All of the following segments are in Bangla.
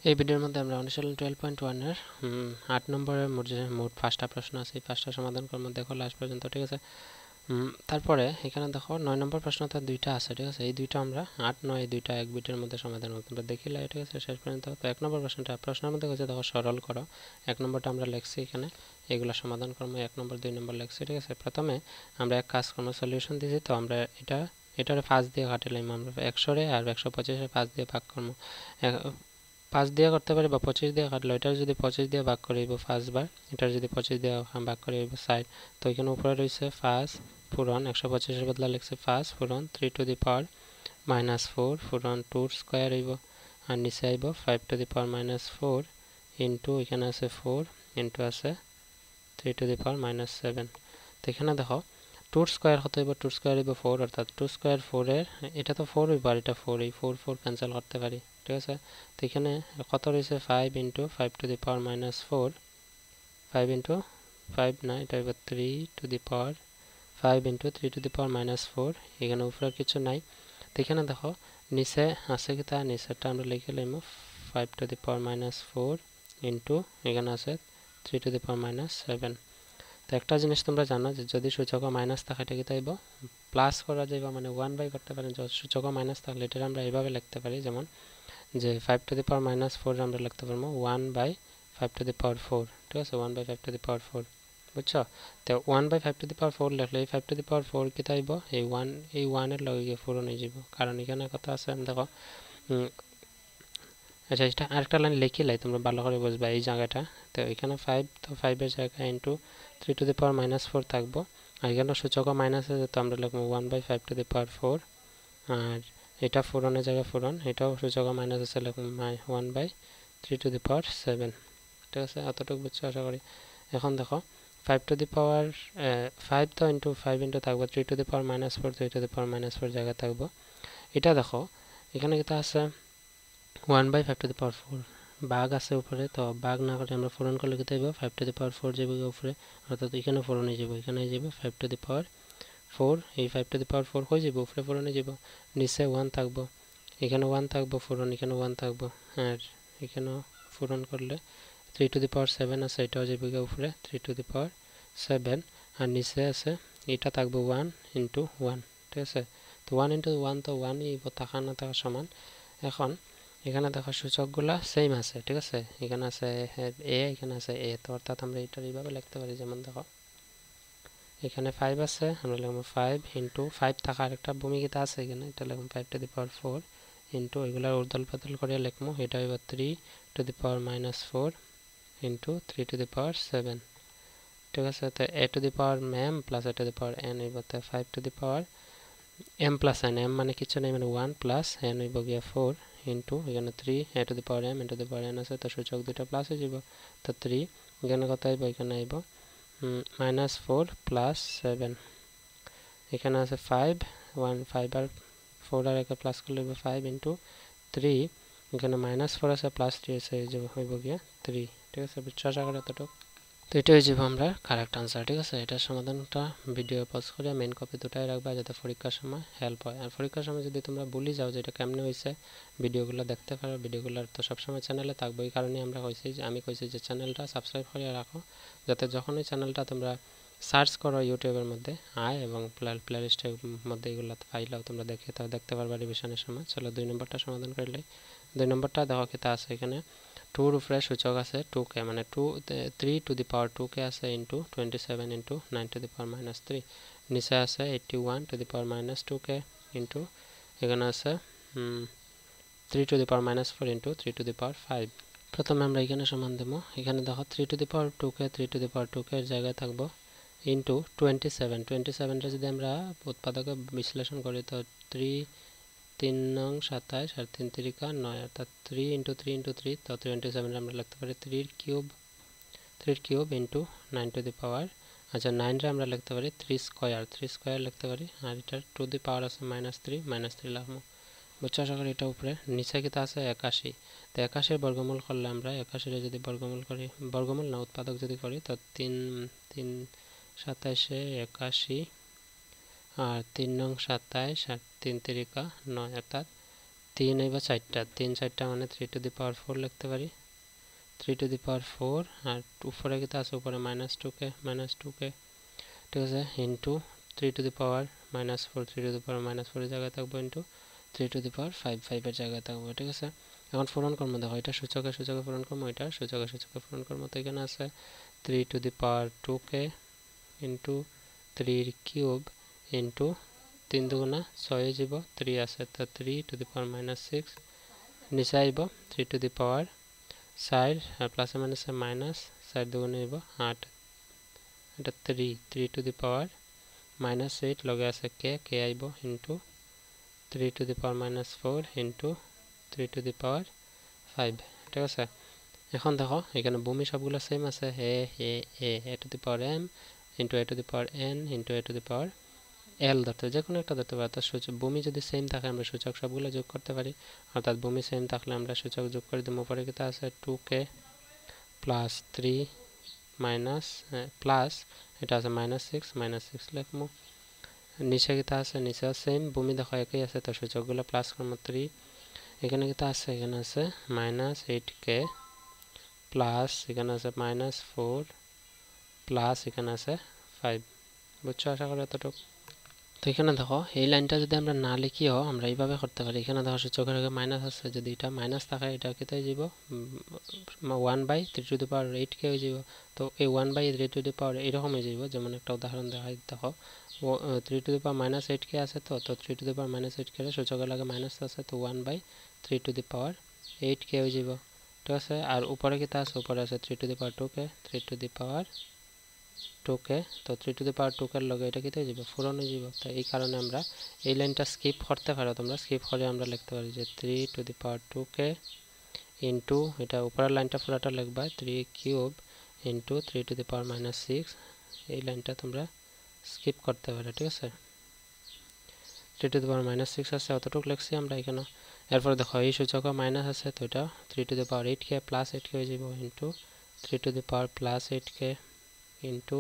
এই ভিডিওর মধ্যে আমরা অনুশীলন 12.1 এর 8 নম্বরের মোট 5টা প্রশ্ন আছে, এই 5টা সমাধান করব। দেখো লাস্ট পর্যন্ত, ঠিক আছে। তারপরে এখানে দেখো 9 নম্বর প্রশ্নটা দুইটা আছে, ঠিক আছে। এই দুইটা আমরা 8, 9 এই দুইটা এক বিটের মধ্যে সমাধান করব। তোমরা দেখিলে, ঠিক আছে, শেষ পর্যন্ত। তো 1 নম্বর প্রশ্নের মধ্যে হচ্ছে দেখো সরল করো। 1 নম্বরটা আমরা লিখছি এখানে, এগুলা সমাধান করব। 1 নম্বর 2 নম্বর লিখছি, ঠিক আছে। প্রথমে আমরা এক কাজ করব, সলিউশন দিয়েছি তো আমরা এটারে 5 দিয়ে কাটিলাম। আমরা 100 রে আর 125 এর 5 দিয়ে ভাগ করব। 5 দিয়ে করতে পারি বা 25 দিয়ে কাটলো। এটার যদি 25 দিয়ে ভাগ করে দিব 5 বার, এটার যদি 25 দিয়ে ভাগ করে দিব 60। তো এখানে উপরে রয়েছে 5 পূরণ 125 এর বদলা লিখছে 5 পূরণ 3 টু দি পাওয়ার -4 পূরণ 2 স্কয়ার হইব, আর নিচে আইব 5 টু দি পাওয়ার -4 ইনটু এখানে আছে 4 ইনটু আছে 3 টু দি পাওয়ার -7। তো এখানে দেখো 2 স্কয়ার কত হইব, 2 স্কয়ার হইব 4, অর্থাৎ 2 স্কয়ার 4 এর এটা তো 4 হইব আর এটা 4, এই 4 4 ক্যান্সেল করতে পারি, ঠিক আছে। তো এখানে কত রয়েছে 5 into 5 to the power -4, 5 into 5 না, এটা হইব 3 to the power 5 into 3 to দি পাওয়ার -4। এখানে উপরে কিছু নাই। তো এখানে দেখো নিচে আছে কি, তা নিচেরটা আমরা লিখে লইব 5 টু দি পাওয়ার -4 ইনটু এখানে আছে 3 টু দি পাওয়ার -7। তো একটা জিনিস তোমরা জানো যে যদি সূচক মাইনাস থাকে এটা কি তাইব প্লাস করা যাইব, মানে 1/, করতে পারেন। যদি সূচক মাইনাস থাকলে এটা আমরা এইভাবে লিখতে পারি, যেমন যে 5 টু দি পাওয়ার -4 আমরা লিখতে পারবো 1/5 টু দি পাওয়ার 4, ঠিক আছে। 1/5 টু দি পাওয়ার 4, বুঝছো। তো 1/5 টু দি পাওয়ার 4 লিখলে এই 5 টু দি পাওয়ার 4 কি তাইব এই 1 এর লগে গিয়ে পূরণ হয়ে যাব, কারণ এখানে কথা আছে। দেখো আচ্ছা, এটা আরেকটা লাইন লিখিলাই তোমরা ভালো করে বুঝবা এই জায়গাটা। তো এখানে 5, তো 5 এর জায়গায় ইনটু 3 টু দি পাওয়ার -4 থাকবো, আর এখানে সূচক মাইনাস আছে তো আমরা লিখবো 1/5 টু দি পাওয়ার 4, আর এটা পূরণের জায়গায় পূরণ, এটাও সূচক মাইনাস আছে, লিখবো 1/3 টু দি পাওয়ার 7, ঠিক আছে। এতটুকু বুঝছো আশা করি। এখন দেখো 5 টু দি পাওয়ার 5 তো ইনটু 5 ইনটু থাকবো 3 টু দি পাওয়ার -4, 3 টু দি পাওয়ার -4 জায়গায় থাকবো। এটা দেখো এখানে কিতা আছে 1/5 টু দি পাওয়ার 4 ভাগ আছে উপরে, তো ভাগ না করে আমরা পূরণ করলে কত হইব 5 টু দি পাওয়ার 4 যাবে উপরে, অর্থাৎ এখানে পূরণ হয়ে যাবে, এখানে হয়ে যাবে 5 টু দি পাওয়ার 4। এই 5 টু দি পাওয়ার 4 হয়ে যাবে উপরে পূরণ হয়ে যাব, নিচে 1 থাকবো, এখানে 1 থাকবো পূরণ, এখানে 1 থাকবো, আর এখানেও পূরণ করলে 3 টু দি পাওয়ার 7 আছে, এটাও যাবে উপরে 3 টু দি পাওয়ার 7, আর নিচে আছে এটা থাকবো 1 ইনটু 1, ঠিক আছে। তো 1 ইনটু 1 তো 1 ই থাকা না থাকা সমান। এখন এখানে দেখো সূচকগুলা সেম আছে, ঠিক আছে। এখানে আছে এ, এখানে আছে এ, তো অর্থাৎ আমরা এটা এইভাবে লিখতে পারি, যেমন দেখো এখানে 5 আছে, আমরা লিখবো 5 ইনটু 5 থাকার একটা ভূমিকা আছে এখানে, এটা লিখবো 5 টু দি পাওয়ার 4 ইনটু এগুলা উর্দল পাতল করে লিখবো, এটা হইব 3 to the power -4 into 3 to the power 7, ঠিক আছে। তো a to the power m plus a to the power n হইব 5 to the power m plus n, m মানে কিছু নেই, মানে 1 প্লাস n হইব গিয়া 4 ইনটু এখানে 3 a to the power m to the power n আছে, তো সূচক দুটো প্লাস হয়ে যাব। তো 3 এখানে কত আইব, এখানে আইব -4 প্লাস 7, এখানে আছে 5 5 আর 4 আর একে প্লাস করলে হইব 5 ইনটু 3, এখানে -4 আছে প্লাস 3 আছে, এই যে হইব গিয়া 3, ঠিক আছে। বিশ্বাস করে এতটুকু। তো এটা হয়ে যাবে আমরা কারেক্ট আনসার, ঠিক আছে। এটার সমাধানটা ভিডিও পজ করে মেইন কপি দুটাই রাখবা, যাতে পরীক্ষার সময় হেল্প হয়। আর পরীক্ষার সময় যদি তোমরা ভুলে যাও যে এটা কেমনে হয়েছে, ভিডিওগুলো দেখতে পারো। ভিডিওগুলো তো সবসময় চ্যানেলে থাকবে, এই কারণে আমি কইছি যে চ্যানেলটা সাবস্ক্রাইব করে রাখো, যাতে যখন ওই চ্যানেলটা তোমরা সার্চ করো ইউটিউবের মধ্যে আয় এবং প্লে লিস্টের মধ্যে এগুলো পাইলেও তোমরা দেখতে পারবা রিভিশনের সময়। চলো 2 নম্বরটা সমাধান করলে। 2 নম্বরটা দেখো কি তা আছে, এখানে 2 উপরে সূচক আছে 2k, মানে 3 টু দি পাওয়ার 2k আছে into 27 into 9 to the power -3, নিচে আছে 81 to the power -2k into এখানে আছে 3 to the power -4 into 3 to the power 5। প্রথমে আমরা এখানে সমান দেব, এখানে দেখো 3 to the power 2k 3 to the power 2k এর জায়গায় থাকবো ইনটু 27টা যদি আমরা উৎপাদকে বিশ্লেষণ করি, তো 3 নং 27 আর 3 তিরিকা 9, অর্থাৎ 3 ইনটু 3 ইনটু 3, তো 27 আমরা লিখতে পারি 3 এর কিউব ইনটু 9 টু দি পাওয়ার, আচ্ছা 9 রে আমরা লিখতে পারি 3 স্কয়ার লিখতে পারি, আর এটা টু দি পাওয়ার আছে -3 লিখবো, বুঝছো আশা করি। এটা উপরে নিচে কিতা আছে 81, তো 81 এর বর্গমূল করলে আমরা 81 এর যদি বর্গমূল করি, বর্গমূল না উৎপাদক যদি করি, তো 3 27 81 আর 3 নং 27 আর 3 তিরিকা 9, অর্থাৎ 3 বা 4টা 3 4টা মানে 3 টু দি পাওয়ার 4 লিখতে পারি 3 টু দি পাওয়ার 4 আর উপরে কি আছে উপরে -2k ঠিক আছে into 3 to the power -4 3 to দি পাওয়ার -4 এর জায়গায় থাকবে ইনটু 3 টু দি পাওয়ার 5 এর জায়গায় থাকবে ঠিক আছে এখন পূরণ করব দেখো এটা সূচকে পূরণ করব এটা সূচকে পূরণ করব তো এখানে আছে 3 to the power 2k into 3 এর কিউব ইনটু 3 দুগুণা 6 যাব 3 আছে তো 3 টু দি পাওয়ার -6 নিচে আইব 3 টু দি পাওয়ার 4 আর প্লাসে মাইনাসে মাইনাস 4 দুগুণে আইব 8 এটা 3 টু দি পাওয়ার -8 লগে আছে k আইব into 3 to the power -4 into 3 to the power 5 ঠিক আছে এখন দেখো এখানে ভূমি সবগুলো সেম আছে a to the power m into a to the power n into a to the power l ধরতে যে কোনো একটা ধরতে পারি অর্থাৎ সূচক ভূমি যদি সেম থাকে আমরা সূচক সবগুলো যোগ করতে পারি অর্থাৎ ভূমি সেম থাকলে আমরা সূচক যোগ করে দেব উপরে কি আছে 2k প্লাস 3 মাইনাস প্লাস এটা আছে -6 লিখমু নিচে কি আছে নিচে সেম ভূমি দেখো একই আছে তো সূচকগুলো প্লাস করব 3 এখানে কি আছে এখানে আছে -8k প্লাস এখানে আছে -4 প্লাস এখানে আছে 5 বুঝছো আশা করি এতটুকু তো এখানে দেখো এই লাইনটা যদি আমরা না লিখিও আমরা এইভাবে করতে পারি এখানে দেখো সূচকের আগে মাইনাস আছে যদি এটা মাইনাস থাকে এটা কি তাই যাব 1/3 টু দি পাওয়ার 8k হয়ে যাব তো এই 1/3 টু দি পাওয়ার এরকম হয়ে যাব যেমন একটা উদাহরণ দেখাই দেখো 3 টু দি পাওয়ার -8k আছে তো 3 টু দি পাওয়ার -8k এর সূচকের আগে মাইনাস আছে তো 1/3 টু দি পাওয়ার 8k হয়ে যাব ঠিক আছে আর উপরে কি আছে উপরে আছে 3 to the power 2k 3 to the power 2k তো 3 টু দি পাওয়ার 2k এর লগে এটা কি হয়ে যাবে পূরণ হয়ে যাবে তো এই কারণে আমরা এই লাইনটা স্কিপ করতে পারো তোমরা স্কিপ করে আমরা লিখতে পারি যে 3 to the power 2k into এটা উপরের লাইনটা পুরোটা লিখবা 3 কিউব ইনটু 3 টু দি পাওয়ার -6 এই লাইনটা তোমরা স্কিপ করতে পারো ঠিক আছে 3 টু দি পাওয়ার -6 আছে অতটুকু লিখছি আমরা এখানে এরপর দেখো এই সূচক মাইনাস আছে তো এটা 3 to the power 8k plus 8k হয়ে যাবে into 3 to the power plus 8k into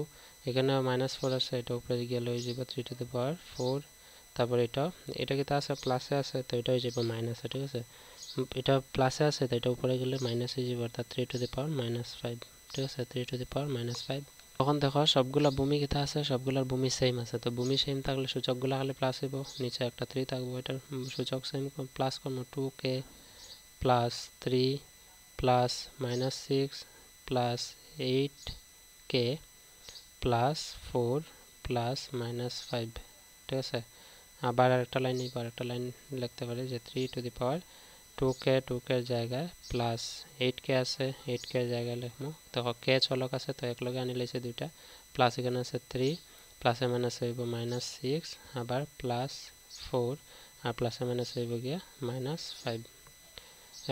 এখানে -4 আছে এটা উপরে গেলে হয়ে যাবে 3 টু দি পাওয়ার 4 তারপর এটা কি আছে প্লাসে আছে তো এটা হয়ে যাবে মাইনাসে ঠিক আছে এটা প্লাসে আছে তো এটা উপরে গেলে মাইনাস হয়ে যাবে অর্থাৎ 3 টু দি পাওয়ার -5 ঠিক আছে 3 টু দি পাওয়ার -5 তখন দেখো সবগুলা ভূমি কিতা আছে সবগুলার ভূমি সেম আছে তো ভূমি সেম থাকলে সূচকগুলো খালি প্লাস হইব নিচে একটা 3 থাকবে এটার সূচক সেম প্লাস করব 2k plus 3 plus -6 plus 8k plus 4 plus -5 ঠিক আছে আবার আরেকটা লাইন নিব আরেকটা লাইন লিখতে পারি যে 3 টু দি পাওয়ার 2k এর জায়গায় প্লাস 8k আছে 8k এর জায়গায় লিখমু দেখো k চলক আছে তো এক লগে আনি লাইছে দুইটা প্লাস এখানে আছে 3 প্লাসে মাইনাসে হইব -6 আবার প্লাস 4 আর প্লাসে মাইনাসে হইব গিয়া -5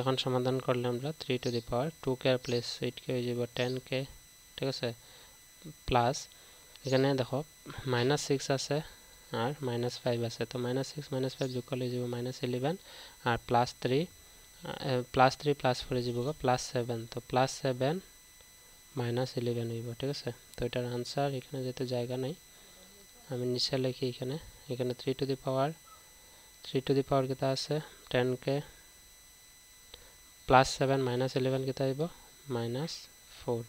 এখন সমাধান করলে আমরা 3 to the power 2k R plus 8k হয়ে যাব 10k ঠিক আছে প্লাস এখানে দেখো -6 আছে আর -5 আছে তো -6 -5 যোগ করলে যাব -11 আর +3 প্লাস 4 যাব +7 তো +7 -11 হইব ঠিক আছে তো এটার आंसर এখানে যেতে জায়গা নাই আমি নিচে লিখি এখানে 3 টু দি পাওয়ার কিটা আছে 10k +7 -11 কিটা হইব -4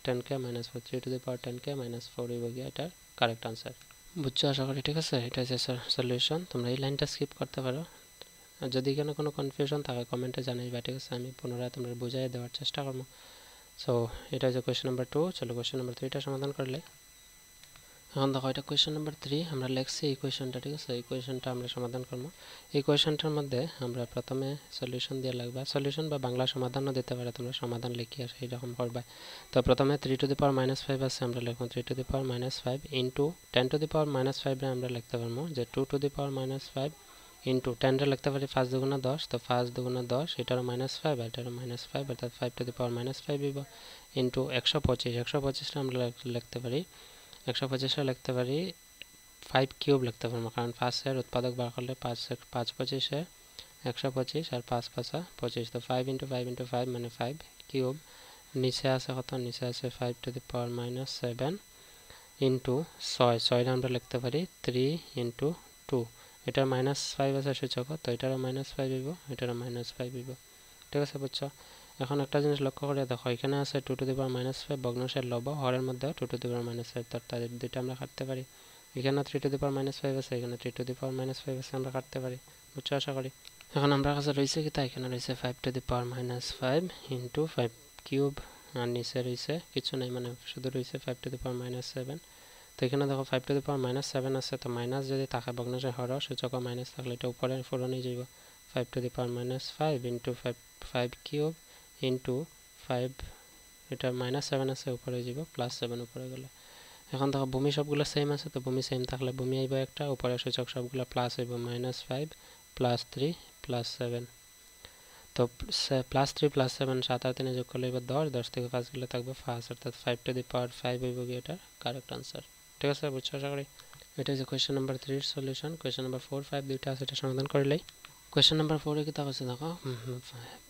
10k -4 3 to the power 10k -4 হইব গিয়া এটার কারেক্ট आंसर বুঝছো আশা করি ঠিক আছে এটা হচ্ছে সলিউশন তোমরা এই লাইনটা স্কিপ করতে পারো আর যদি এখানে কোনো কনফিউশন থাকে কমেন্টে জানাইবা ঠিক আছে আমি পুনরায় তোমরা বুঝিয়ে দেওয়ার চেষ্টা করব সো এটা হচ্ছে কোশ্চেন নাম্বার 2 চলো কোশ্চেন নাম্বার 3 টা সমাধান করলে এখন দেখো এটা কোশ্চেন নাম্বার 3 আমরা লিখছি এই কোশ্চেনটা ঠিক আছে এই কোশ্চেনটা আমরা সমাধান করব এই কোশ্চেনটার মধ্যে আমরা প্রথমে সলিউশন দিয়ে লাগবে সলিউশন বা বাংলা সমাধানও দিতে পারে তোমরা সমাধান লিখি আর এই রকম করবে তো প্রথমে 3 টু দি পাওয়ার -5 আছে আমরা লিখব 3 to the power -5 into 10 to the power -5 রে আমরা লিখতে পারবো যে 2 টু দি পাওয়ার -5 ইনটু 10 রে লিখতে পারি 5 দুগুণা 10 তো 5 দুগুণা 10 এটারও -5 এটারও -5 অর্থাৎ 5 টু দি পাওয়ার -5 হইব ইনটু 125 রে আমরা লিখতে পারি 125 রে লিখতে পারি 5 কিউব লিখতে পারবো কারণ 5 এর উৎপাদক বার করলে 5 25 এ 125 আর 5 5 25 তো 5 ইনটু 5 ইনটু 5 মানে 5 কিউব নিচে আছে কত নিচে আছে 5 টু দি পাওয়ার -7 ইনটু 6 রে আমরা লিখতে পারি 3 ইনটু 2 এটার -5 আছে সূচক, তো এটারও -5 হইব, এটারও -5 হইব। ঠিক আছে, বুঝছো? এখন একটা জিনিস লক্ষ্য করে দেখো, এখানে আছে 2 টু দি পাওয়ার -5 ভগ্নাংশের লব, হরের মধ্যে 2 টু দি পাওয়ার -5, তাদের দুইটা আমরা কাটতে পারি। এখানে 3 টু দি পাওয়ার -5 আছে, এখানে 3 টু দি পাওয়ার -5 আছে, আমরা কাটতে পারি। বুঝছো আশা করি? এখন আমরা কাছে রয়েছে কি, তাই এখানে রয়েছে 5 to the power -5 into 5 cube, আর নিচে রয়েছে কিছু নাই, মানে শুধু রয়েছে 5 টু দি পাওয়ার -7। তো এখানে দেখো 5 টু দি পাওয়ার -7 আছে, তো মাইনাস যদি থাকে ভগ্নাংশের হর, সূচক মাইনাস থাকলে এটা উপরে পূরণই যাব। 5 to the power -5 into 5 cube into 5, এটা -7 আছে, উপরে যাব +7 উপরে গেলে। এখন দেখো ভূমি সবগুলো সেম আছে, তো ভূমি সেম থাকলে ভূমি আইব একটা, উপরে সূচক সবগুলো প্লাস হইব, -5 +3 +7। তো +3 +7 7 আর 3 যোগ করলে এবার 10, 10 থেকে 5 গেলে থাকবে 5, অর্থাৎ 5 টু দি পাওয়ার 5 হইব গিয়ে এটার কারেক্ট আনসার। ঠিক আছে, বুঝছো আশা করি? এটা হচ্ছে কোয়েশ্চেন নাম্বার 3 এর সলিউশন। কোয়েশ্চেন নাম্বার 4, 5 দুইটা আছে, এটা সমাধান করলেই। কোয়েশ্চেন নাম্বার 4 এ কি আছে দেখো,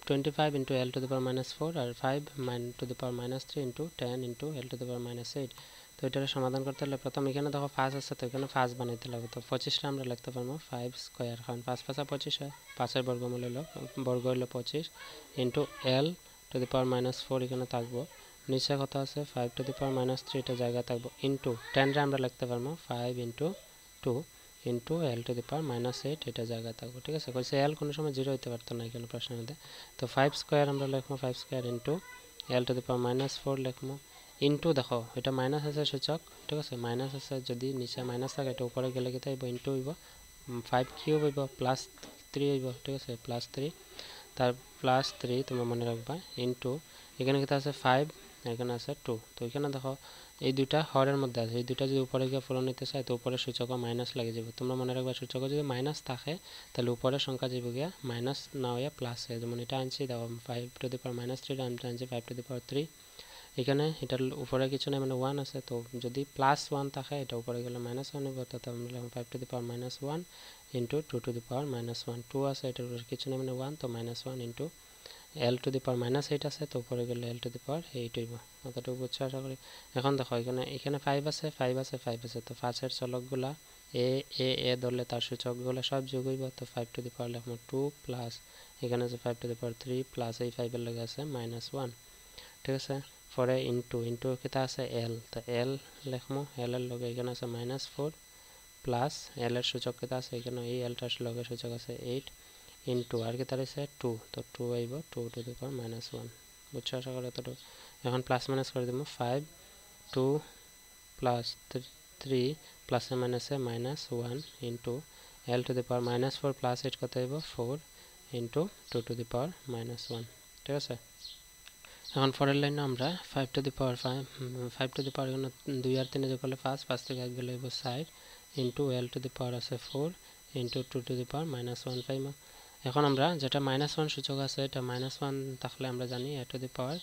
25 ইন্টু l টু দি পাওয়ার -4 আর 5 to the power -3 into 10 into l to the power -8। তো এটার সমাধান করতে হলে প্রথম এখানে দেখো 5 আছে, তো এখানে 5 বানাইতে লাগবে। তো 25টা আমরা লিখতে পারবো 5 স্কয়ার, কারণ 5 5 25 হয়, 5 এর বর্গমূল হলো 25 ইন্টু l টু দি পাওয়ার -4 এখানে থাকবো। নিচে কত আছে 5 টু দি পাওয়ার -3, এটা জায়গা থাকবো, ইন্টু 10 রে আমরা লিখতে পারবো 5 into 2 into l to the power -8, এটা জায়গায় থাকবো। ঠিক আছে, কইছে l কোনো সময় 0 হইতে পারতো না এখানে প্রশ্নের মধ্যে। তো 5 স্কয়ার আমরা লিখবো, 5 square into l to the পাওয়ার -4 লিখবো, ইন্টু দেখো এটা মাইনাস আছে সূচক। ঠিক আছে, মাইনাস আছে, যদি নিচে মাইনাস থাকে এটা উপরে গেলে কি হইব, ইন্টু হইব, 5 কিউব হইব +3 হইব। ঠিক আছে, +3, তার +3 তোমরা মনে রাখবা, ইন্টু এখানে কি আছে 5, এখানে আছে 2। তো এখানে দেখো এই দুইটা হরের মধ্যে আছে, এই দুইটা যদি উপরে গিয়ে পূরণ নিতে চাই, তো উপরে সূচক মাইনাস লাগে যাবে। তোমরা মনে রাখবা সূচক যদি মাইনাস থাকে তাহলে উপরের সংখ্যা যাবে গিয়া মাইনাস না হইয়া প্লাস হয়ে, যেমন এটা আনছি দেখো 5 টু দি পাওয়ার -3, আমরা আনছি 5 টু দি পাওয়ার 3। এখানে এটার উপরে কিছু নেই, মানে 1 আছে, তো যদি +1 থাকে এটা উপরে গেলে -1 হবে, অর্থাৎ আমরা লিখব 5 to the power -1 into 2 to the power -1। 2 আছে, এটার উপরে কিছু নেই, মানে 1, তো -1 into l to the power -8 আছে, তো উপরে গেলে l টু দি পাওয়ার 8 হইব। অতটুকু বুঝছো আশা করি? এখন দেখো এখানে 5 আছে, 5 আছে, 5 আছে, তো 5 এর চলকগুলা এ ধরলে তার সূচকগুলো সব যোগ হইব। তো 5 টু দি পাওয়ার লিখব 2 প্লাস এখানে আছে 5 টু দি পাওয়ার 3 প্লাস এই 5 এর লগে আছে -1। ঠিক আছে, পরে ইন্টু কেটা আছে l, তো l লিখব, l এর লগে এখানে আছে -4 প্লাস l এর সূচক কেটা আছে, এখানে এই l টার লগে সূচক আছে 8 ইন্টু আর কেটা রয়েছে 2, তো 2 আইব 2 টু দি পাওয়ার -1। বুঝছো আশা করি এতটুকু? এখন প্লাস মাইনাস করে দেবো, 5 2 প্লাস 3 প্লাসে মাইনাসে -1 into l to the power -4 plus 8 কত হইব 4 ইন্টু 2 টু দি পাওয়ার -1। ঠিক আছে, এখন পরের লাইনে আমরা 5 টু দি পাওয়ার 5 টু দি পাওয়ার এখানে 2 আর 3 যোগ করলে 5 থেকে 1 গেলে হইব 4 ইন্টু l টু দি পাওয়ার আছে 4 ইন্টু 2 টু দি পাওয়ার -1 পাইব। এখন আমরা যেটা -1 সূচক আছে, এটা -1 থাকলে আমরা জানি a টু দি পাওয়ার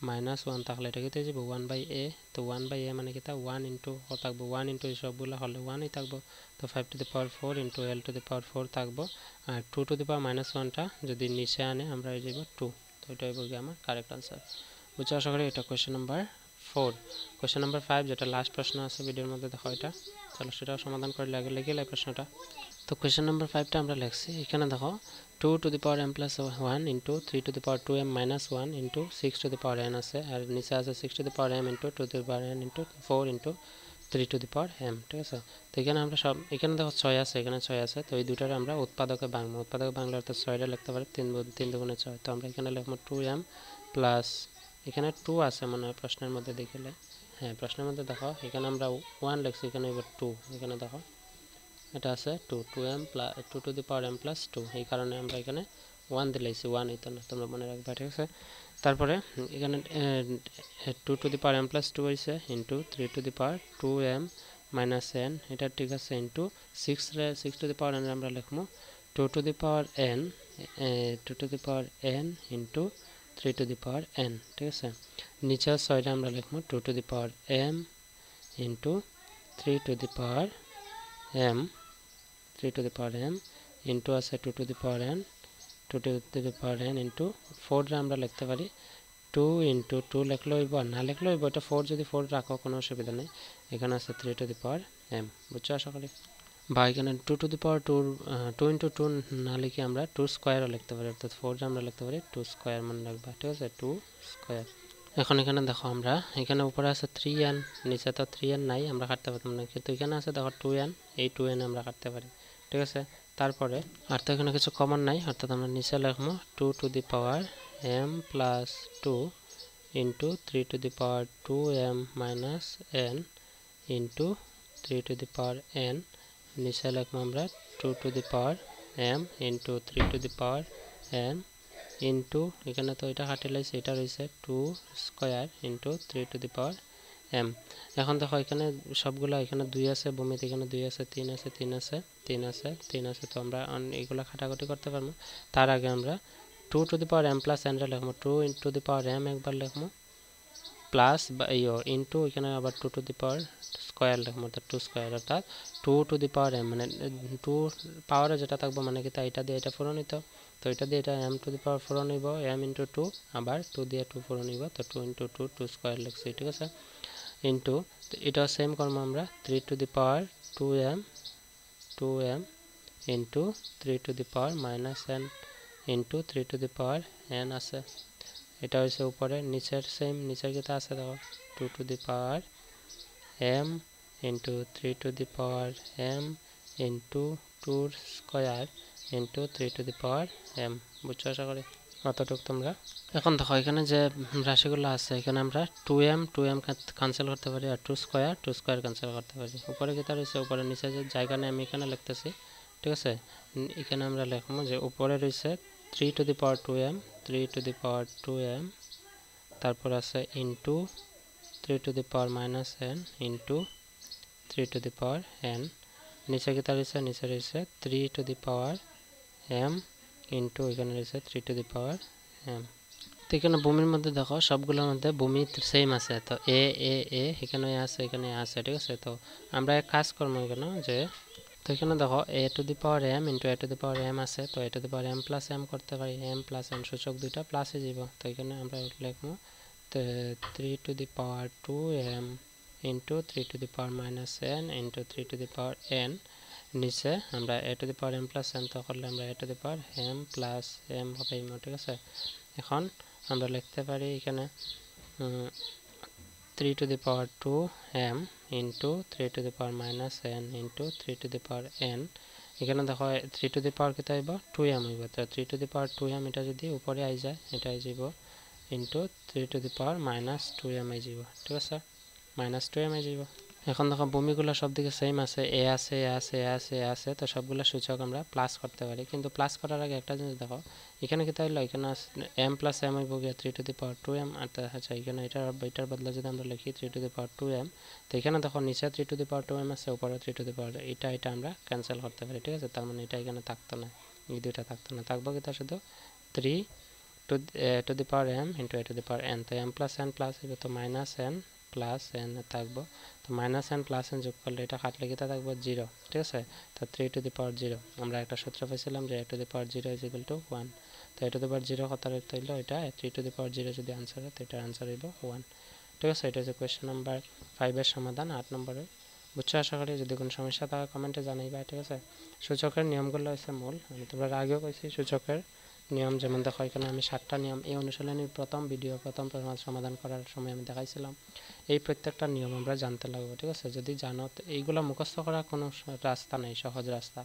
-1 থাকলে এটা কেটে যাব 1/a। তো 1/a মানে কিটা 1 ইন্টু থাকবো 1 ইন্টু সবগুলো হলে 1ই থাকবো। তো 5 to the power 4 into l to the পাওয়ার 4 থাকবো, আর 2 টু দি পাওয়ার -1টা যদি নিচে আনে আমরা হয়ে যাব 2। তো এটা হইব গিয়ে আমার কারেক্ট আনসার। বুঝছো আশা করি? এটা কোয়েশ্চেন নাম্বার 4। কোয়েশ্চেন নাম্বার 5 যেটা লাস্ট প্রশ্ন আছে ভিডিওর মধ্যে, দেখো এটা, চলো সেটাও সমাধান করে আগে লিখে লাই প্রশ্নটা। তো কোয়েশ্চেন নাম্বার 5টা আমরা লিখছি, এখানে দেখো 2 to the power m plus 1 into 3 to the power 2m minus 1 into 6 to the power n আছে, আর নিচে আছে 6 to the power m into 2 to the power n into 4 into 3 to the power m। ঠিক আছে, তো এখানে আমরা সব, এখানে দেখো 6 আছে, এখানে 6 আছে, তো এই দুটারে আমরা উৎপাদকে ভাঙবো। উৎপাদকে ভাঙলে অর্থাৎ 6টা লিখতে পারি 3 দুগুণে 6। তো আমরা এখানে লিখবো 2m প্লাস, এখানে 2 আছে মনে হয় প্রশ্নের মধ্যে দেখলে, হ্যাঁ প্রশ্নের মধ্যে দেখো এখানে আমরা 1 লিখছি, এখানে এবার 2, এখানে দেখো এটা আছে 2m plus 2 to the power m plus 2, এই কারণে আমরা এখানে 1 দিলাইছি, 1 হইতো না, তোমরা মনে রাখবা। ঠিক আছে, তারপরে এখানে 2 to the power m plus 2 হইছে into 3 to the power 2m minus n, এটা ঠিক আছে, into 6 to the power n আমরা লিখবো 2 to the power n 2 to the power n into 3 to the power n। ঠিক আছে, নিচে 6টা আমরা লিখবো 2 to the power m into 3 to the power m, 3 to the power m into আছে 2 to the power n, 2 to the power n into 4 রে আমরা লিখতে পারি 2 ইন্টু 2 লিখলে হইব, না লিখলে হইব, এটা 4 যদি 4 রাখো কোনো অসুবিধা নেই। এখানে আছে 3 টু দি পাওয়ার m। বুঝছো আশা করি? বা এখানে 2 টু দি পাওয়ার 2 2 ইন্টু 2 না লিখে আমরা 2 স্কোয়ারও লিখতে পারি, অর্থাৎ 4 আমরা লিখতে পারি 2 স্কোয়ার মনে রাখবা, ঠিক আছে 2 স্কোয়ার। এখন এখানে দেখো আমরা এখানে উপরে আছে 3n, নিচে তো 3n নাই, আমরা কাটতে পারতাম না, কিন্তু এখানে আছে দেখো 2n, এই 2n আমরা কাটতে পারি, ঠিক আছে। তারপরে আর তো এখানে কিছু কমন নাই, অর্থাৎ আমরা নিচে লিখবো 2 to the power m plus 2 into 3 to the power 2m minus n into 3 to the power n, নিচে লিখবো আমরা 2 to the power m into 3 to the power n into এখানে তো এটা কাটে লাইছে, এটা রয়েছে 2 square into 3 to the power m। এখন দেখো এখানে সবগুলো, এখানে 2 আছে ভূমিতে, এখানে 2 আছে, 3 আছে, 3 আছে, 3 আছে, 3 আছে, তো আমরা এগুলো কাটাকুটি করতে পারবো। তার আগে আমরা 2 to the power m plus n রে লিখবো, 2 ইন্টু দি পাওয়ার m একবার লিখবো, প্লাস বা ইন্টু এখানে আবার 2 টু দি পাওয়ার স্কোয়ার লিখবো, অর্থাৎ 2 স্কোয়ার, অর্থাৎ 2 টু দি পাওয়ার m, মানে 2 পাওয়ারে যেটা থাকবো মানে কি তা এটা দিয়ে এটা পূরণ নিত, তো এটা দিয়ে এটা m টু দি পাওয়ার 4 নিব, m ইন্টু 2, আবার 2 দিয়ে 2 পূরণ নিব, তো 2 ইন্টু 2 2 স্কোয়ার লিখছি, ঠিক আছে। ইন্টু এটা সেম করবো আমরা 3 to the power 2m into 3 to the power minus n into 3 to the power n আছে, এটা হচ্ছে উপরে, নিচের সেম, নিচের যেটা আছে দেখো 2 to the power m into 3 to the power m into 2 square into 3 to the power m, বুঝছো আশা করি অতটুকু তোমরা। এখন দেখো এখানে যে রাশিগুলো আছে, এখানে আমরা 2m ক্যান্সেল করতে পারি, আর 2 স্কোয়ার ক্যান্সেল করতে পারি। উপরে যেটা রয়েছে, উপরে নিচে যে জায়গা নিয়ে আমি এখানে লিখতেছি, ঠিক আছে। এখানে আমরা লিখবো যে উপরে রয়েছে 3 to the power 2m, 3 to the power 2m, তারপর আছে into 3 to the power minus n into 3 to the power n, নিচে যেটা রয়েছে, নিচে রয়েছে 3 to the power m into এখানে রয়েছে 3 টু দি পাওয়ার m। তো এখানে ভূমির মধ্যে দেখো সবগুলোর মধ্যে ভূমি সেম আছে, তো এ এ এ এখানে আছে, এখানে আছে, ঠিক আছে। তো আমরা এক কাজ করবো এখানে যে, তো এখানে দেখো A to the power m ইন্টু A to the power m আছে, তো A to the power m plus m করতে পারি, m প্লাস n সূচক দুইটা প্লাসে যাব, তো এখানে আমরা লিখবো 3 to the power 2m into 3 to the power minus n into 3 to the power n, নিচে আমরা A to the power m plus n, তো করলে আমরা A to the power m plus m হবে, ঠিক আছে। এখন আমরা লিখতে পারি এখানে 3 to the power 2m into 3 to the power minus n into 3 to the power n, এখানে দেখো 3 টু দি পাওয়ার কেটে আইব 2m হইব, তো 3 টু দি পাওয়ার 2m এটা যদি উপরে আই যায় এটা আই যাব into 3 to the power minus 2m I যাব, ঠিক আছে, মাইনাস 2m আই যাব। এখন দেখো ভূমিগুলো সব দিকে সেম আছে, এ আছে, এ আছে, এ আছে, এ আছে, তো সবগুলো সূচক আমরা প্লাস করতে পারি, কিন্তু প্লাস করার আগে একটা জিনিস দেখো, এখানে কি তাইলো, এখানে m প্লাস m হইব গিয়ে 3 টু দি পাওয়ার 2m, আর আচ্ছা এখানে এটার বদলে যদি আমরা লিখি 3 টু দি পাওয়ার 2m, তো এখানে দেখো নিচে 3 টু দি পাওয়ার 2m আছে, উপরে 3 টু দি পাওয়ার, এটা আমরা ক্যান্সেল করতে পারি, ঠিক আছে। তার মানে এটা এখানে থাকতো না, এই দুইটা থাকতো না, থাকবো কি তার শুধু 3 টু দি পাওয়ার m ইন্টু A to the power n, তো m প্লাস n প্লাস হইব, তো মাইনাস n প্লাস n থাকবো, তো মাইনাস n প্লাস n যোগ করলে এটা কাটলে কি থাকবো 0, ঠিক আছে। তো 3 টু দি পাওয়ার 0, আমরা একটা সূত্র পাইছিলাম যে A to the power 0 is equal to 1, তো এ টু দি পাওয়ার 0 কত হইলো, এটা 3 টু দি পাওয়ার 0 যদি আনসার হয়, তো এটার আনসার হইব 1, ঠিক আছে। এটা হচ্ছে কোয়েশ্চেন নাম্বার 5 এর সমাধান 8 নম্বরের, বুঝছো আশা করি। যদি কোনো সমস্যা থাকে কমেন্টে জানাইবা, ঠিক আছে। সূচকের নিয়মগুলো হচ্ছে মূল, আমি তোমরা আগেও কইছি সূচকের নিয়ম, যেমন দেখো এখানে আমি 7টা নিয়ম এই অনুশীলনীর প্রথম প্রশ্ন সমাধান করার সময় আমি দেখাইছিলাম, এই প্রত্যেকটা নিয়ম আমরা জানতে লাগবো, ঠিক আছে। যদি জানো, এইগুলো মুখস্থ করার কোনো রাস্তা নেই, সহজ রাস্তা,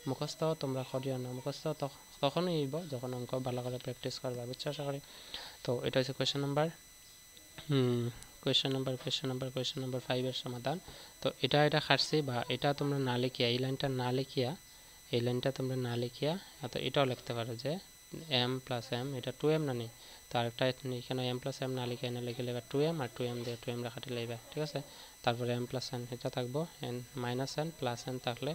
মুখস্থ তোমরা করিও না, মুখস্থ তখনই হইব যখন অঙ্ক ভালো করে প্র্যাকটিস করবা, বুঝছো আশা করি। তো এটা হচ্ছে কোয়েশ্চেন নাম্বার 5 এর সমাধান। তো এটা খাটছি, বা এটা তোমরা না লিখিয়া, এই লাইনটা না লিখিয়া, এই লাইনটা তোমরা না লিখিয়া, তো এটাও লিখতে পারো যে m প্লাস m, এটা 2m না নেই, তো আরেকটা এখানে m প্লাস m না লিখে এনে লিখে লেবা 2m, আর 2m দিয়ে 2m রাখাতে লইবা, ঠিক আছে। তারপরে m প্লাস n এটা থাকবো n minus n plus n, থাকলে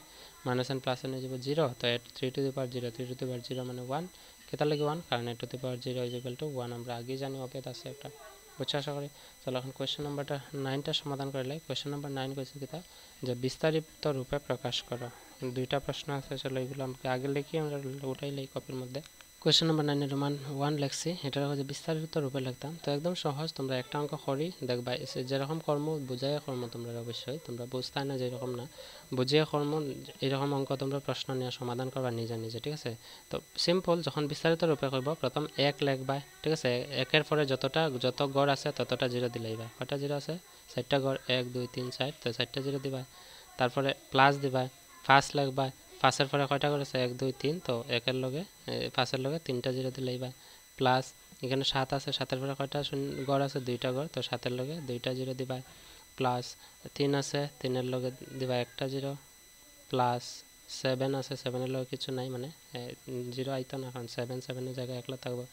মাইনাস n প্লাস n হয়ে যাব 0, তো 3 to the power 0, 3 to the power 0 মানে 1, কেতা লাগে 1, কারণ 8 to the power 0 is equal to 1, আমরা আগেই জানি অপেদ আছে একটা, বুঝছো আশা করি। চলো এখন কোয়েশ্চেন নাম্বারটা 9টা সমাধান করলে, কোয়েশ্চেন নাম্বার 9 কোয়েশ্চেন কিতা যে বিস্তারিত রূপে প্রকাশ করো, দুইটা প্রশ্ন আছে, চলো এগুলো আমাকে আগে লিখি আমরা উঠাইলে কপির মধ্যে। কোয়েশ্চন নাম্বার 9 এর মান 1 লিখছি, এটার হচ্ছে বিস্তারিত রূপে লিখতাম। তো একদম সহজ, তোমরা একটা অঙ্ক করি দেখবা যেরকম কর্ম বুঝাইয়া কর্ম তোমরা অবশ্যই তোমরা বুঝতাই না যেরকম না বুঝিয়া কর্ম এরকম অঙ্ক তোমরা প্রশ্ন নিয়ে সমাধান করবা নিজে নিজে, ঠিক আছে। তো সিম্পল যখন বিস্তারিত রূপে করব প্রথম 1 লিখবা, ঠিক আছে। 1 এর পরে যত গড় আছে ততটা জিরো দিলাইবা। কয়টা জিরো আছে? 4টা গড়, 1 2 3 4, তো 4টা জিরো দিবা। তারপরে প্লাস দিবা, 5 লিখবা, 5 এর পরে কয়টা গড় আছে? 1 2 3, তো 1 এর লগে 5 এর লগে 3টা জিরো দিলাইবা। প্লাস এখানে 7 আছে, 7 এর পরে কয়টা গড় আছে? 2টা গড়, তো 7 এর লগে 2টা জিরো দিবা। প্লাস 3 আছে, 3 এর লগে দিবা একটা জিরো। প্লাস 7 আছে, 7 এর লগে কিছু নাই মানে জিরো আইতো না, কারণ 7 এর জায়গায় একলা থাকবো।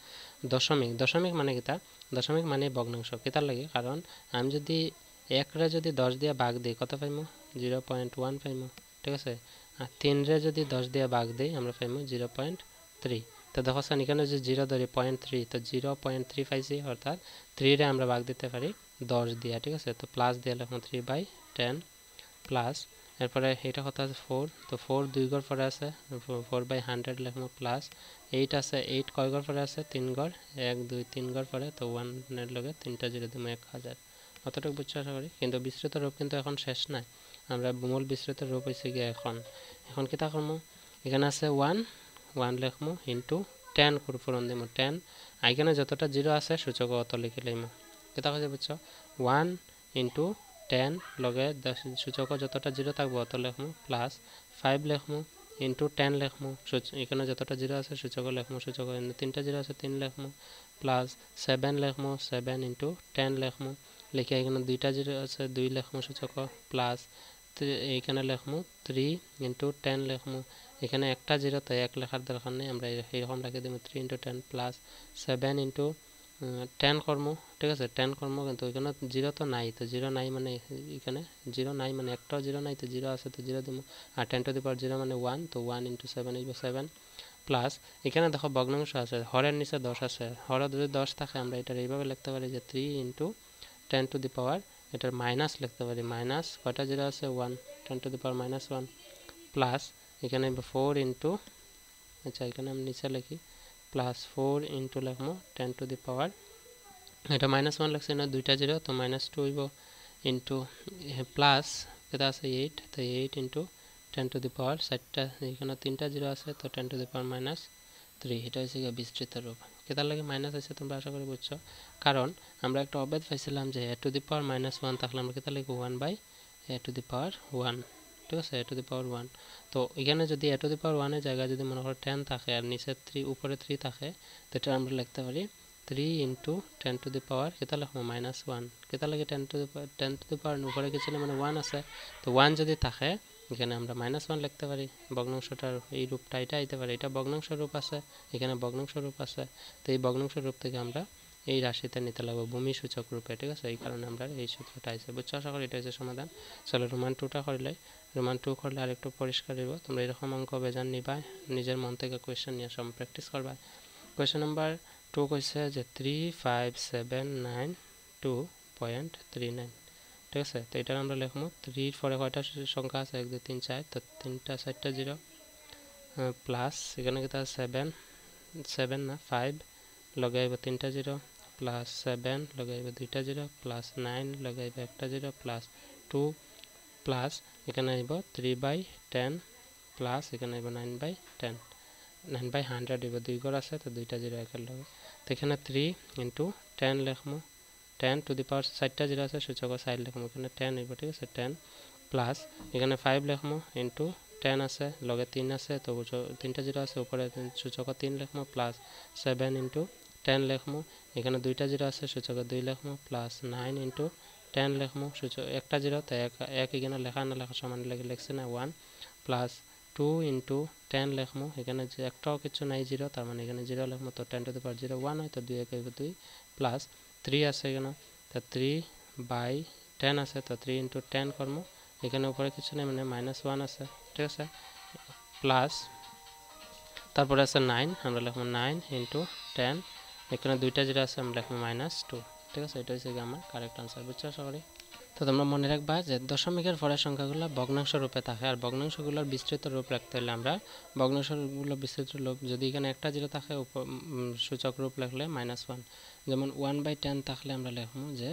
দশমিক মানে কিতা? দশমিক মানে ভগ্নাংশ। কিতার লাগে? কারণ আমি যদি 1 রে যদি 10 দিয়ে ভাগ দিই কত পাইমু? 0.1 পাইমু, ঠিক আছে। আর 3 রে যদি 10 দিয়ে ভাগ দিই আমরা পাইমু 0.3। তো দেখো স্যার এখানে যে 0 ধরি 0.3, তো 0.3 পাইছি, অর্থাৎ 3 রে আমরা ভাগ দিতে পারি 10 দিয়ে, ঠিক আছে। তো প্লাস দিয়ে লিখুন 3/10 প্লাস এরপরে এটা কত আছে? 4, তো 4 2 ঘর পরে আছে, 4/100 লিখুন। প্লাস 8 আছে, 8 কয় ঘর পরে আছে? 3 ঘর, 1 2 3 ঘর পরে, তো 1 এর লগে 3টা জিরো দিমু 1000। অতটুকু বুঝছো আশা করি। কিন্তু বিস্তৃত রূপ কিন্তু এখন শেষ নাই, আমরা মূল বিস্তৃত রূপ হইছে গিয়ে এখন কিতা করমু? এখানে আছে 1 লিখমু ইনটু 10 পূরণ দিমু 10। এখানে যতটা জিরো আছে সূচক অত লিখে লইমু। কিতা কইছে বুঝছো? 1 ইনটু 10 লগে সূচক যতটা জিরো থাকবো অত লিখমু। প্লাস 5 লিখমু ইনটু 10 লিখমু, এখানে যতটা জিরো আছে সূচক লিখমু, সূচক 3টা জিরো আছে 3 লিখমু। প্লাস 7 লিখমু, 7 ইনটু 10 লিখমু, লিখে এখানে 2টা জিরো আছে 2 লিখমু সূচক। প্লাস এইখানে লিখমু 3 ইনটু 10 লিখমু, এখানে একটা জিরো তো 1 লেখার দরকার নেই, আমরা এইরকম রাখি দিব 3 ইনটু 10 প্লাস 7 ইনটু 10 কর্ম, ঠিক আছে। 10 কর্ম, কিন্তু এখানে জিরো তো নাই, তো জিরো নাই মানে এখানে জিরো নাই মানে একটাও জিরো নাই, তো জিরো আছে তো জিরো দিব। আর 10 টু দি পাওয়ার 0 মানে 1, তো 1 ইনটু 7 হইব 7। প্লাস এখানে দেখো ভগ্নাংশ আছে, হরের নিচে 10 আছে, হরে যদি 10 থাকে আমরা এটা এইভাবে লিখতে পারি যে 3 ইনটু 10 টু দি পাওয়ার, এটার মাইনাস লিখতে পারি, মাইনাস কয়টা জিরো আছে? 1, 10 টু দি পাওয়ার -1। প্লাস এখানে 4 ইনটু, আচ্ছা এখানে আমি নিচে লিখি, প্লাস 4 ইনটু লিখবো 10 টু দি পাওয়ার, এটা -1 লাগছে না, 2টা জিরো, তো -2 হইব ইনটু প্লাস এটা আছে 8, তো 8 ইনটু 10 টু দি পাওয়ার 4টা, এখানে 3টা জিরো আছে, তো 10 টু দি পাওয়ার -3। এটা হচ্ছে বিস্তৃত রূপ। কেতার লাগে মাইনাস আছে তোমরা আশা করি বুঝছো, কারণ আমরা একটা অভেদ পাইছিলাম যে a টু দি পাওয়ার -1 থাকলে আমরা কেতার লিখব 1/a টু দি পাওয়ার 1, ঠিক আছে, a টু দি পাওয়ার 1। তো এখানে যদি a টু দি পাওয়ার 1 এর জায়গায় যদি মনে করো 10 থাকে আর নিচে 3 উপরে 3 থাকে, তো এটা আমরা লিখতে পারি 3 ইনটু 10 টু দি পাওয়ার কেতা লিখবো -1। কেতা লাগে 10 টু দি পাওয়ার উপরে কিছু মানে 1 আছে, তো 1 যদি থাকে এখানে আমরা -1 লিখতে পারি। ভগ্নাংশটার এই রূপটা এটা আইতে পারে, এটা ভগ্নাংশ রূপ আছে, এখানে ভগ্নাংশ রূপ আছে, তো এই ভগ্নাংশ রূপ থেকে আমরা এই রাশিতে নিতে লাগবো ভূমি সূচক রূপে, ঠিক আছে। এই কারণে আমরা এই সূত্রটা আইছে, বুঝছো আশা করি। এটা হচ্ছে সমাধান। চলো রোমান 2টা করলে, রোমান 2 করলে আরেকটু পরিষ্কার হইব। তোমরা এরকম অঙ্ক বেজান নিবা, নিজের মন থেকে কোয়েশ্চেন নিয়ে সব প্র্যাকটিস করবা। কোয়েশ্চেন নাম্বার 2 কইছে যে 35792.39, ঠিক আছে। তো এটা আমরা লিখবো 3 পরে কয়টা সংখ্যা আছে? 1 2 3 4, তো 3টা 4টা জিরো, প্লাস এখানে কি 7 না 5 লগে আইব 3টা জিরো, প্লাস 7 লগে আইব 2টা জিরো, প্লাস 9 লগে আইব একটা জিরো, প্লাস 2, প্লাস এখানে আইব 3/10, প্লাস এখানে আইব 9/10, 9/100 হইব, 2 ঘর আছে, তো 2টা জিরো একের লগে। তো এখানে 3 ইনটু 10 লিখবো, 10 টু দি পাওয়ার 4টা জিরো আছে, সূচক 4 লিখবো, এখানে 10 হইব, ঠিক আছে 10। প্লাস এখানে 5 লিখবো ইনটু 10 আছে, লগে 3 আছে, তো 3টা জিরো আছে, উপরে সূচক 3 লিখবো, প্লাস 7 ইনটু 10 লিখবো, এখানে 2টা জিরো আছে, সূচক 2 লিখবো, প্লাস 9 ইনটু 10 লিখবো, সূচক একটা জিরো, তো এক এখানে লেখা না লেখা সমান লিখছে না 1, প্লাস 2 ইনটু 10 লিখবো, এখানে যে একটাও কিছু নাই জিরো, তার মানে এখানে জিরো লিখবো, তো 10 টু দি পাওয়ার 0 1 হয়, তো 2 1 হইব 2, প্লাস 3 আছে এখানে, তো 3/10 আছে, তো 3 ইনটু 10 করবো, এখানে উপরে কিছু নেই মানে -1 আছে, ঠিক আছে। প্লাস তারপরে আছে 9, আমরা লিখবো 9 ইনটু 10, এখানে 2টা জিরো আছে, আমরা লিখবো -2, ঠিক আছে। এটা হচ্ছে আমার কারেক্ট আনসার, বুঝছো আশা করি। তো তোমরা মনে রাখবা যে দশমিকের পরের সংখ্যাগুলো ভগ্নাংশ রূপে থাকে, আর ভগ্নাংশগুলোর বিস্তৃত রূপ রাখতে হলে আমরা ভগ্নাংশগুলো বিস্তৃত রূপ, যদি এখানে একটা জিরো থাকে সূচক রূপ লিখলে -1, যেমন 1/10 থাকলে আমরা লিখবো যে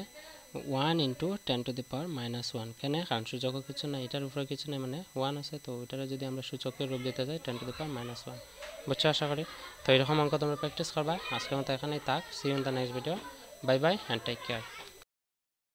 1 × 10⁻⁻1। কেন? কারণ সূচকও কিছু না, এটার উপরে কিছু নেই, মানে 1 আছে, তো ওইটারে যদি আমরা সূচকের রূপ দিতে চাই 10⁻⁻1। বুঝছো আশা করি? তো এরকম অঙ্ক তোমরা প্র্যাকটিস করবা। আজকের মতো এখানেই থাক। See you in the next video. Bye bye and take care.